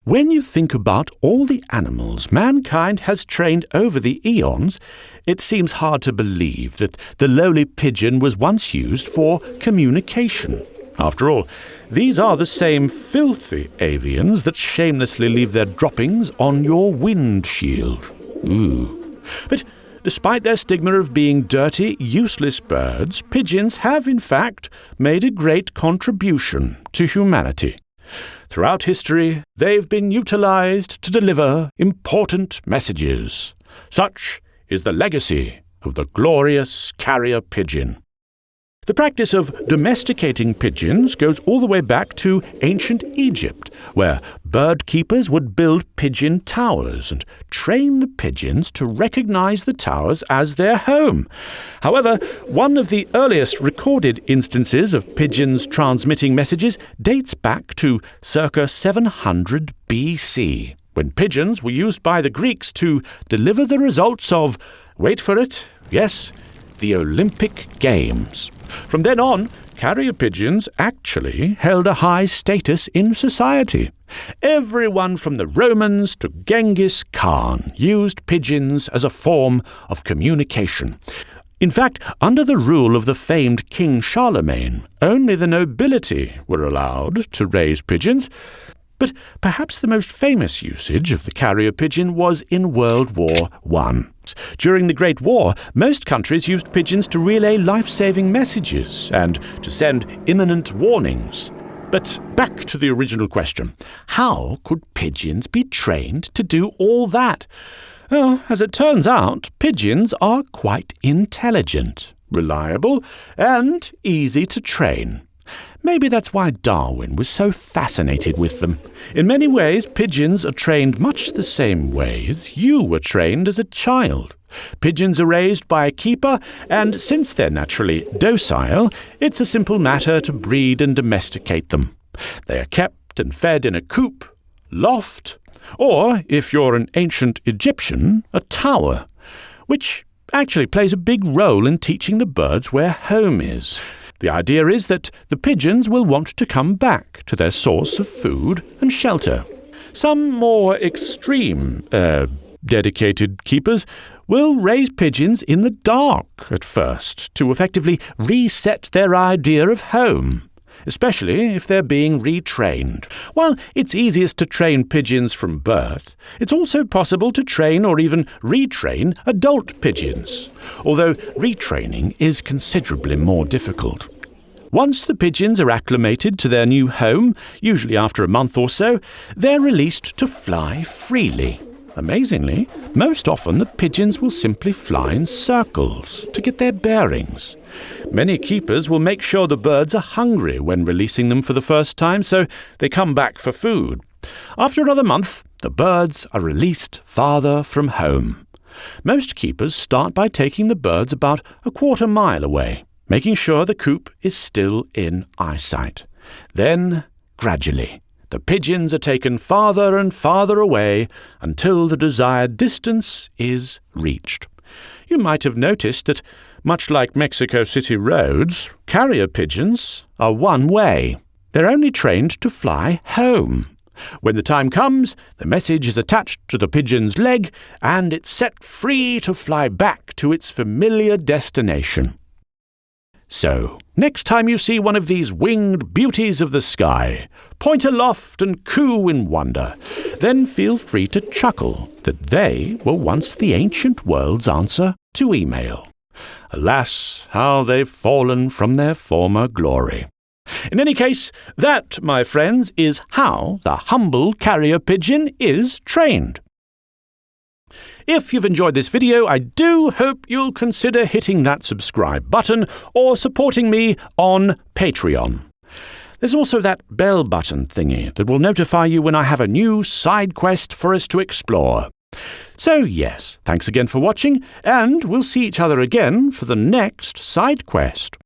When you think about all the animals mankind has trained over the eons, it seems hard to believe that the lowly pigeon was once used for communication. After all, these are the same filthy avians that shamelessly leave their droppings on your windshield. Ooh. But despite their stigma of being dirty, useless birds, pigeons have, in fact, made a great contribution to humanity. Throughout history, they've been utilized to deliver important messages. Such is the legacy of the glorious carrier pigeon. The practice of domesticating pigeons goes all the way back to ancient Egypt, where bird keepers would build pigeon towers and train the pigeons to recognize the towers as their home. However, one of the earliest recorded instances of pigeons transmitting messages dates back to circa 700 BC, when pigeons were used by the Greeks to deliver the results of, wait for it, yes, the Olympic Games. From then on, carrier pigeons actually held a high status in society. Everyone from the Romans to Genghis Khan used pigeons as a form of communication. In fact, under the rule of the famed King Charlemagne, only the nobility were allowed to raise pigeons. But perhaps the most famous usage of the carrier pigeon was in World War I. During the Great War, most countries used pigeons to relay life-saving messages and to send imminent warnings. But back to the original question. How could pigeons be trained to do all that? Well, as it turns out, pigeons are quite intelligent, reliable, and easy to train. Maybe that's why Darwin was so fascinated with them. In many ways, pigeons are trained much the same way as you were trained as a child. Pigeons are raised by a keeper, and since they're naturally docile, it's a simple matter to breed and domesticate them. They are kept and fed in a coop, loft, or, if you're an ancient Egyptian, a tower, which actually plays a big role in teaching the birds where home is. The idea is that the pigeons will want to come back to their source of food and shelter. Some more extreme, dedicated keepers will raise pigeons in the dark at first to effectively reset their idea of home, especially if they're being retrained. While it's easiest to train pigeons from birth, it's also possible to train or even retrain adult pigeons, although retraining is considerably more difficult. Once the pigeons are acclimated to their new home, usually after a month or so, they're released to fly freely. Amazingly, most often the pigeons will simply fly in circles to get their bearings. Many keepers will make sure the birds are hungry when releasing them for the first time, so they come back for food. After another month, the birds are released farther from home. Most keepers start by taking the birds about a quarter mile away, making sure the coop is still in eyesight. Then, gradually, the pigeons are taken farther and farther away until the desired distance is reached. You might have noticed that, much like Mexico City roads, carrier pigeons are one way. They're only trained to fly home. When the time comes, the message is attached to the pigeon's leg and it's set free to fly back to its familiar destination. So, next time you see one of these winged beauties of the sky, point aloft and coo in wonder. Then feel free to chuckle that they were once the ancient world's answer to email. Alas, how they've fallen from their former glory. In any case, that, my friends, is how the humble carrier pigeon is trained. If you've enjoyed this video, I do hope you'll consider hitting that subscribe button or supporting me on Patreon. There's also that bell button thingy that will notify you when I have a new side quest for us to explore. So yes, thanks again for watching, and we'll see each other again for the next side quest.